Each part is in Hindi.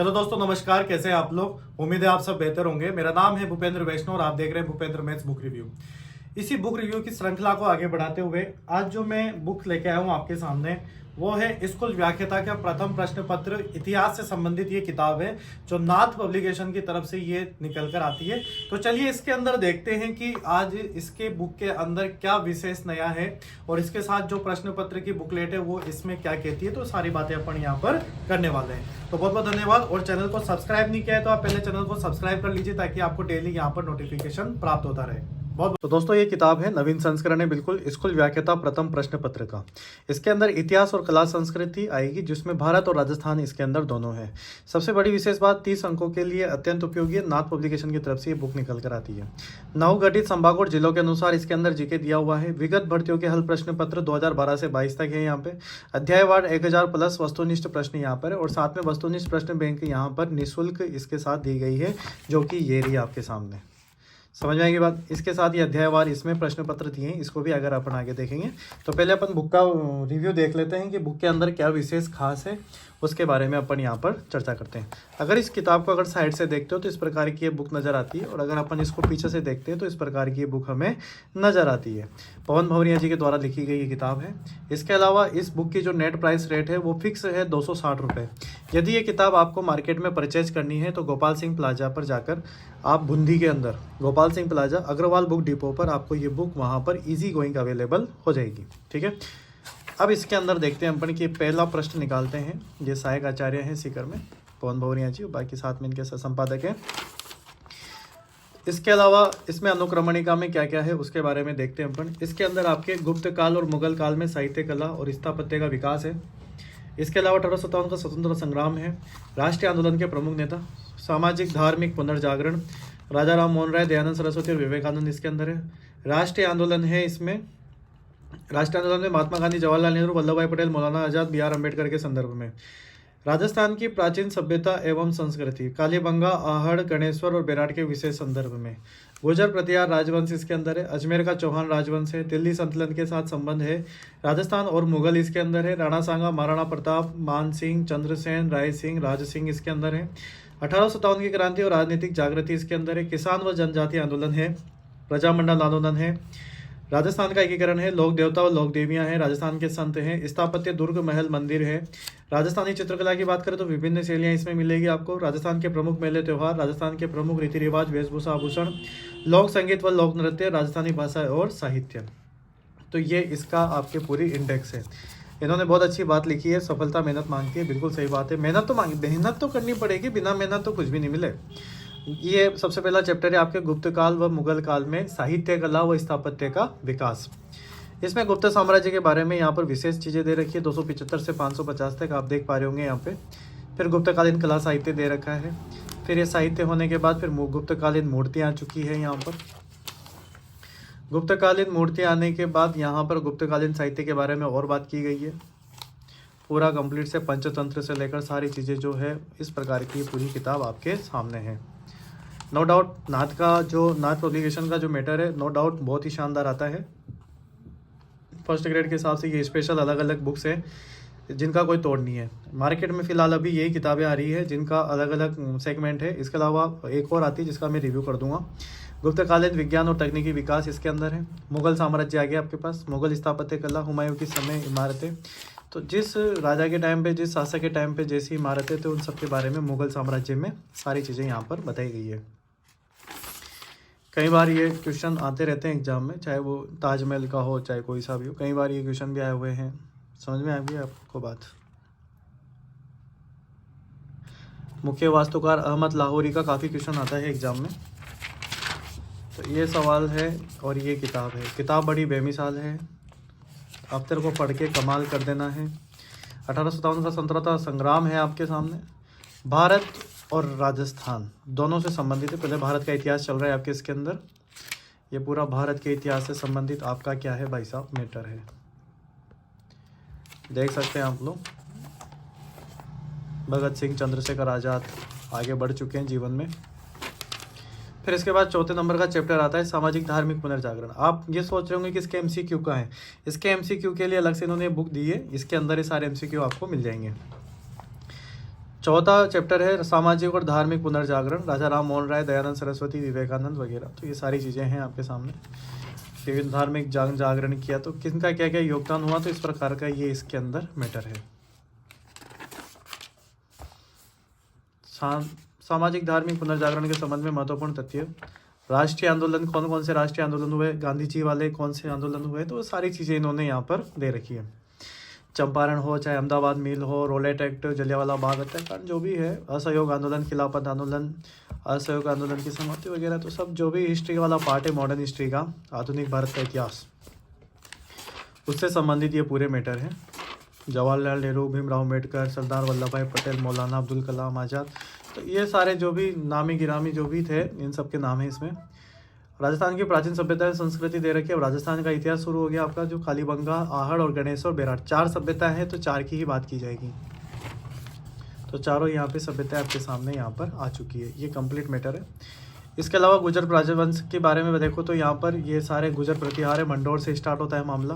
हेलो दोस्तों, नमस्कार। कैसे हैं आप लोग? उम्मीद है आप सब बेहतर होंगे। मेरा नाम है भूपेंद्र वैष्णव और आप देख रहे हैं भूपेंद्र मैथ्स बुक रिव्यू। इसी बुक रिव्यू की श्रृंखला को आगे बढ़ाते हुए आज जो मैं बुक लेके आया हूँ आपके सामने, वो है स्कूल व्याख्याता का प्रथम प्रश्न पत्र। इतिहास से संबंधित ये किताब है जो नाथ पब्लिकेशन की तरफ से ये निकल कर आती है। तो चलिए इसके अंदर देखते हैं कि आज इसके बुक के अंदर क्या विशेष नया है और इसके साथ जो प्रश्न पत्र की बुकलेट है वो इसमें क्या कहती है। तो सारी बातें अपन यहाँ पर करने वाले हैं। तो बहुत बहुत धन्यवाद। और चैनल को सब्सक्राइब नहीं किया है तो आप पहले चैनल को सब्सक्राइब कर लीजिए ताकि आपको डेली यहाँ पर नोटिफिकेशन प्राप्त होता रहे। बहुत तो दोस्तों, ये किताब है, नवीन संस्करण है बिल्कुल, स्कूल व्याख्याता प्रथम प्रश्न पत्र का। इसके अंदर इतिहास और कला संस्कृति आएगी जिसमें भारत और राजस्थान इसके अंदर दोनों है। सबसे बड़ी विशेष बात, 30 अंकों के लिए अत्यंत उपयोगी है। नाथ पब्लिकेशन की तरफ से ये बुक निकल कर आती है। नवगठित संभाग और जिलों के अनुसार इसके अंदर जीके दिया हुआ है। विगत भर्तियों के हल प्रश्न पत्र 2012 से 22 तक है। यहाँ पे अध्यायवार 1000 प्लस वस्तुनिष्ठ प्रश्न यहाँ पर है और साथ में वस्तुनिष्ठ प्रश्न बैंक यहाँ पर निःशुल्क इसके साथ दी गई है, जो कि ये रही आपके सामने। समझ में आएगी बात। इसके साथ ये अध्यायवार इसमें प्रश्न पत्र दिए हैं, इसको भी अगर अपन आगे देखेंगे। तो पहले अपन बुक का रिव्यू देख लेते हैं कि बुक के अंदर क्या विशेष खास है, उसके बारे में अपन यहाँ पर चर्चा करते हैं। अगर इस किताब को अगर साइड से देखते हो तो इस प्रकार की ये बुक नज़र आती है, और अगर अपन इसको पीछे से देखते हैं तो इस प्रकार की ये बुक हमें नज़र आती है। पवन भवरिया जी के द्वारा लिखी गई ये किताब है। इसके अलावा इस बुक की जो नेट प्राइस रेट है वो फिक्स है 260 रुपये। यदि ये किताब आपको मार्केट में परचेज करनी है तो गोपाल सिंह प्लाजा पर जाकर आप बूंदी के अंदर Gopal Singh plaza Agrawal book depot पर आपको ये बुक वहाँ पर ईजी गोइंग अवेलेबल हो जाएगी। ठीक है, अब इसके अंदर देखते हैं अपन कि पहला प्रश्न निकालते हैं। ये सहायक आचार्य हैं सीकर में, पवन भवरिया जी, और बाकी साथ में इनके संपादक हैं। इसके अलावा इसमें अनुक्रमणिका में क्या क्या है उसके बारे में देखते हैं अपन। इसके अंदर आपके गुप्त काल और मुगल काल में साहित्य, कला और स्थापत्य का विकास है। इसके अलावा 1857 का स्वतंत्र संग्राम है। राष्ट्रीय आंदोलन के प्रमुख नेता, सामाजिक धार्मिक पुनर्जागरण, राजा राम मोहन राय, दयानंद सरस्वती और विवेकानंद इसके अंदर है। राष्ट्रीय आंदोलन है इसमें, राष्ट्रीय आंदोलन में महात्मा गांधी, जवाहरलाल नेहरू, वल्लभ भाई पटेल, मौलाना आजाद, बी आर अम्बेडकर के संदर्भ में। राजस्थान की प्राचीन सभ्यता एवं संस्कृति, कालीबंगा, आहड़, गणेश्वर और बेराट के विशेष संदर्भ में। गुर्जर प्रतिहार राजवंश इसके अंदर है। अजमेर का चौहान राजवंश है। दिल्ली संतुलन के साथ संबंध है। राजस्थान और मुगल इसके अंदर है। राणा सांगा, महाराणा प्रताप, मान सिंह, चंद्रसेन, राय सिंह, राज सिंह इसके अंदर है। 1857 की क्रांति और राजनीतिक जागृति इसके अंदर है। किसान व जनजाति आंदोलन है। प्रजामंडल आंदोलन है। राजस्थान का एकीकरण है। लोक देवता और लोक देवियाँ हैं। राजस्थान के संत हैं। स्थापत्य, दुर्ग, महल, मंदिर है। राजस्थानी चित्रकला की बात करें तो विभिन्न शैलियाँ इसमें मिलेगी आपको। राजस्थान के प्रमुख मेले त्योहार, राजस्थान के प्रमुख रीति रिवाज, वेशभूषा, आभूषण, लोक संगीत व लोक नृत्य, राजस्थानी भाषा और साहित्य। तो ये इसका आपके पूरी इंडेक्स है। इन्होंने बहुत अच्छी बात लिखी है, सफलता मेहनत मांगती है। बिल्कुल सही बात है, मेहनत तो करनी पड़ेगी, बिना मेहनत तो कुछ भी नहीं मिले। ये सबसे पहला चैप्टर है आपके गुप्त काल व मुगल काल में साहित्य, कला व स्थापत्य का विकास। इसमें गुप्त साम्राज्य के बारे में यहाँ पर विशेष चीज़ें दे रखी है। 275 से 550 तक आप देख पा रहे होंगे यहाँ पे। फिर गुप्तकालीन कला साहित्य दे रखा है। फिर ये साहित्य होने के बाद फिर गुप्तकालीन मूर्तियाँ आ चुकी है यहाँ पर। गुप्तकालीन मूर्तियाँ आने के बाद यहाँ पर गुप्तकालीन साहित्य के बारे में और बात की गई है। पूरा कंप्लीट से पंचतंत्र से लेकर सारी चीज़ें जो है इस प्रकार की पूरी किताब आपके सामने है। नो डाउट नाथ पब्लिकेशन का जो मैटर है, नो डाउट बहुत ही शानदार आता है। फर्स्ट ग्रेड के हिसाब से ये स्पेशल अलग अलग बुक्स हैं जिनका कोई तोड़ नहीं है। मार्केट में फ़िलहाल अभी यही किताबें आ रही है जिनका अलग अलग सेगमेंट है। इसके अलावा एक और आती है जिसका मैं रिव्यू कर दूंगा। गुप्तकालीन विज्ञान और तकनीकी विकास इसके अंदर है। मुगल साम्राज्य आ गया आपके पास। मुगल स्थापत्य कला, हुमायूं की समय इमारतें, तो जिस राजा के टाइम पे, जिस शासक के टाइम पे जैसी इमारतें थे उन सब के बारे में मुगल साम्राज्य में सारी चीज़ें यहाँ पर बताई गई है। कई बार ये क्वेश्चन आते रहते हैं एग्जाम में, चाहे वो ताजमहल का हो चाहे कोई सा भी हो। कई बार ये क्वेश्चन भी आए हुए हैं। समझ में आ गई आपको बात। मुख्य वास्तुकार अहमद लाहौरी का काफ़ी क्वेश्चन आता है एग्जाम में। तो ये सवाल है और ये किताब है। किताब बड़ी बेमिसाल है, आप तेरे को पढ़ के कमाल कर देना है। 1857 का स्वतंत्रता संग्राम है आपके सामने। भारत और राजस्थान दोनों से संबंधित है। पहले भारत का इतिहास चल रहा है आपके इसके अंदर। ये पूरा भारत के इतिहास से संबंधित आपका क्या है भाई साहब मैटर है, देख सकते हैं आप लोग। भगत सिंह, चंद्रशेखर आज़ाद आगे बढ़ चुके हैं जीवन में। फिर इसके बाद चौथे नंबर का चैप्टर आता है सामाजिक धार्मिक पुनर्जागरण। आप ये सोच रहे होंगे कि इसके एमसीक्यू का है। इसके एमसीक्यू के लिए अलग से इन्होंने बुक दी है, इसके अंदर ये सारे एमसीक्यू आपको मिल जाएंगे। चौथा चैप्टर है सामाजिक और धार्मिक पुनर्जागरण, राजा राम मोहन राय, दयानंद सरस्वती, विवेकानंद वगैरह। तो ये सारी चीज़ें हैं आपके सामने। विभिन्न धार्मिक जागरण किया तो किनका क्या क्या योगदान हुआ, तो इस प्रकार का ये इसके अंदर मैटर है। सामाजिक धार्मिक पुनर्जागरण के संबंध में महत्वपूर्ण तथ्य, राष्ट्रीय आंदोलन कौन कौन से राष्ट्रीय आंदोलन हुए, गांधी जी वाले कौन से आंदोलन हुए, तो सारी चीज़ें इन्होंने यहाँ पर दे रखी है। चंपारण हो, चाहे अहमदाबाद मिल हो, रोलेट एक्ट, जलियांवाला बाग हत्याकांड, जो भी है, असहयोग आंदोलन, खिलाफत आंदोलन, असहयोग आंदोलन की समाप्ति वगैरह, तो सब जो भी हिस्ट्री वाला पार्ट है, मॉडर्न हिस्ट्री का, आधुनिक भारत का इतिहास, उससे संबंधित ये पूरे मैटर हैं। जवाहरलाल नेहरू, भीमराव अम्बेडकर, सरदार वल्लभ भाई पटेल, मौलाना अब्दुल कलाम आज़ाद, तो ये सारे जो भी नामी गिरामी जो भी थे, इन सब के नाम है इसमें। राजस्थान की प्राचीन सभ्यता संस्कृति दे रखी है। अब राजस्थान का इतिहास शुरू हो गया आपका, जो कालीबंगा, आहड़ और गणेश और बेराट, 4 सभ्यता है, तो 4 की ही बात की जाएगी। तो चारों यहाँ पे सभ्यताएं आपके सामने यहाँ पर आ चुकी है। ये कंप्लीट मैटर है। इसके अलावा गुजर राजवंश के बारे में देखो तो यहाँ पर ये सारे गुजर प्रतिहार है, मंडोर से स्टार्ट होता है मामला,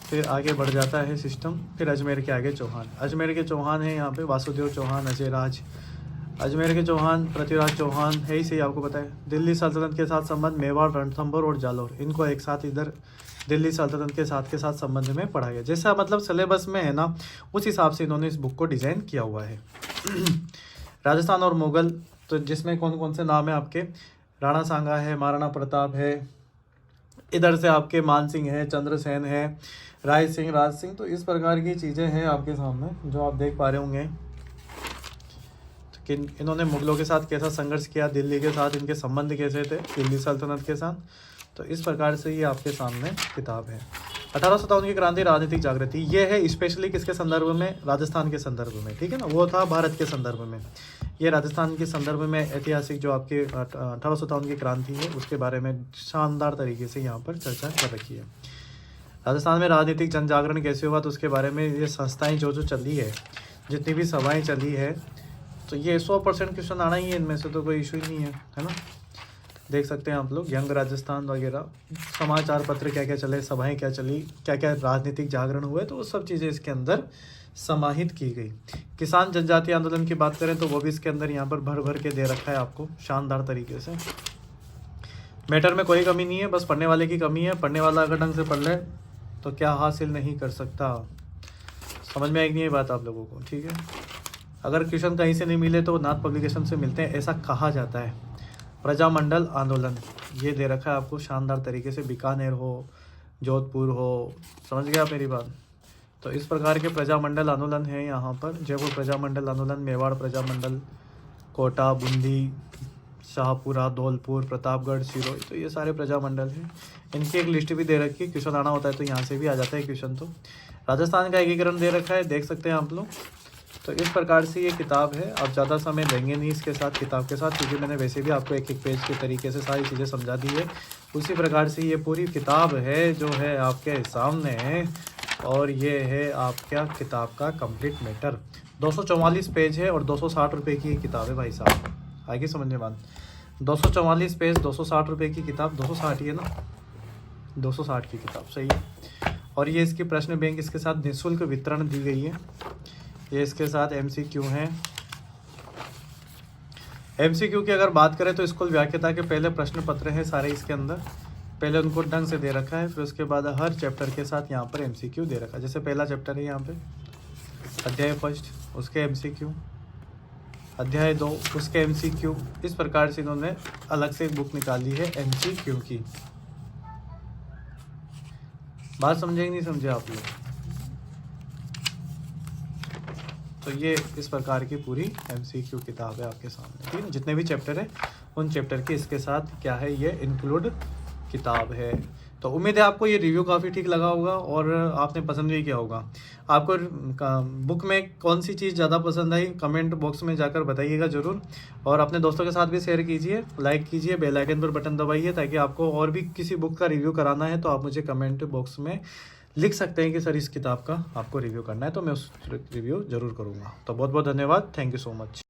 फिर आगे बढ़ जाता है सिस्टम, फिर अजमेर के आगे चौहान। अजमेर के चौहान है यहाँ पे वासुदेव चौहान, अजय राज, अजमेर के चौहान, पृथ्वीराज चौहान है ही सही, आपको पता है। दिल्ली सल्तनत के साथ संबंध, मेवाड़, रणथंभौर और जालौर, इनको एक साथ इधर दिल्ली सल्तनत के साथ संबंध में पढ़ा गया। जैसा मतलब सिलेबस में है ना, उस हिसाब से इन्होंने इस बुक को डिज़ाइन किया हुआ है। राजस्थान और मुगल, तो जिसमें कौन कौन से नाम है आपके, राणा सांगा है, महाराणा प्रताप है, इधर से आपके मान सिंह है, चंद्रसेन है, राय सिंह, राज सिंह, तो इस प्रकार की चीज़ें हैं आपके सामने जो आप देख पा रहे होंगे कि इन्होंने मुगलों के साथ कैसा संघर्ष किया, दिल्ली के साथ इनके संबंध कैसे थे, दिल्ली सल्तनत के साथ। तो इस प्रकार से ये आपके सामने किताब है। 1857 की क्रांति, राजनीतिक जागृति, ये है स्पेशली किसके संदर्भ में, राजस्थान के संदर्भ में, ठीक है ना। वो था भारत के संदर्भ में, ये राजस्थान के संदर्भ में ऐतिहासिक जो आपके 1857 की क्रांति है उसके बारे में शानदार तरीके से यहाँ पर चर्चा कर रखी है। राजस्थान में राजनीतिक जन जागरण कैसे हुआ, तो उसके बारे में ये संस्थाएं जो चली है, जितनी भी सभाएं चली है, तो ये 100% क्वेश्चन आना ही है इनमें से, तो कोई इशू ही नहीं है ना। देख सकते हैं आप लोग, यंग राजस्थान वगैरह, समाचार पत्र क्या क्या चले, सभाएं क्या चली, क्या क्या राजनीतिक जागरण हुए, तो वो सब चीज़ें इसके अंदर समाहित की गई। किसान जनजाति आंदोलन की बात करें तो वो भी इसके अंदर यहाँ पर भर भर के दे रखा है आपको शानदार तरीके से। मैटर में कोई कमी नहीं है, बस पढ़ने वाले की कमी है। पढ़ने वाला अगर ढंग से पढ़ ले तो क्या हासिल नहीं कर सकता। समझ में आएगी नहीं ये बात आप लोगों को, ठीक है। अगर क्वेश्चन कहीं से नहीं मिले तो नाथ पब्लिकेशन से मिलते हैं, ऐसा कहा जाता है। प्रजामंडल आंदोलन ये दे रखा है आपको शानदार तरीके से, बीकानेर हो, जोधपुर हो, समझ गया आप मेरी बात। तो इस प्रकार के प्रजामंडल आंदोलन है यहाँ पर। जयपुर प्रजामंडल आंदोलन, मेवाड़ प्रजामंडल, कोटा, बूंदी, शाहपुरा, धौलपुर, प्रतापगढ़, सिरोही, तो ये सारे प्रजामंडल हैं। इनकी एक लिस्ट भी दे रखी है, क्वेश्चन आना होता है तो यहाँ से भी आ जाता है क्वेश्चन। तो राजस्थान का एकीकरण दे रखा है, देख सकते हैं आप लोग। तो इस प्रकार से ये किताब है। आप ज़्यादा समय देंगे नहीं इसके साथ, किताब के साथ, क्योंकि मैंने वैसे भी आपको एक एक पेज के तरीके से सारी चीज़ें समझा दी है। उसी प्रकार से ये पूरी किताब है जो है आपके सामने, और ये है आपका किताब का कंप्लीट मैटर। 244 पेज है और 260 रुपये की किताब है भाई साहब, आगे समझने बात। 244 पेज, 260 रुपये की किताब, 260 ही है ना, 260 की किताब सही है। और ये इसकी प्रश्न बैंक इसके साथ निःशुल्क वितरण दी गई है। ये इसके साथ MCQ हैं। MCQ की अगर बात करें तो स्कूल व्याख्याता के पहले प्रश्न पत्र हैं सारे इसके अंदर, पहले उनको ढंग से दे रखा है, फिर उसके बाद हर चैप्टर के साथ यहाँ पर MCQ दे रखा है। जैसे पहला चैप्टर है यहाँ पे अध्याय 1, उसके MCQ, अध्याय 2 उसके MCQ, इस प्रकार से इन्होंने अलग से एक बुक निकाली है MCQ की। बात समझे कि नहीं समझे आप लोग। तो ये इस प्रकार की पूरी MCQ किताब है आपके सामने, ठीक है। जितने भी चैप्टर है उन चैप्टर के इसके साथ क्या है, ये इंक्लूड किताब है। तो उम्मीद है आपको ये रिव्यू काफ़ी ठीक लगा होगा और आपने पसंद भी किया होगा। आपको बुक में कौन सी चीज़ ज़्यादा पसंद आई कमेंट बॉक्स में जाकर बताइएगा ज़रूर, और अपने दोस्तों के साथ भी शेयर कीजिए, लाइक कीजिए, बेल आइकन पर बटन दबाइए, ताकि आपको और भी किसी बुक का रिव्यू कराना है तो आप मुझे कमेंट बॉक्स में लिख सकते हैं कि सर इस किताब का आपको रिव्यू करना है, तो मैं उस रिव्यू ज़रूर करूँगा। तो बहुत बहुत धन्यवाद, थैंक यू सो मच।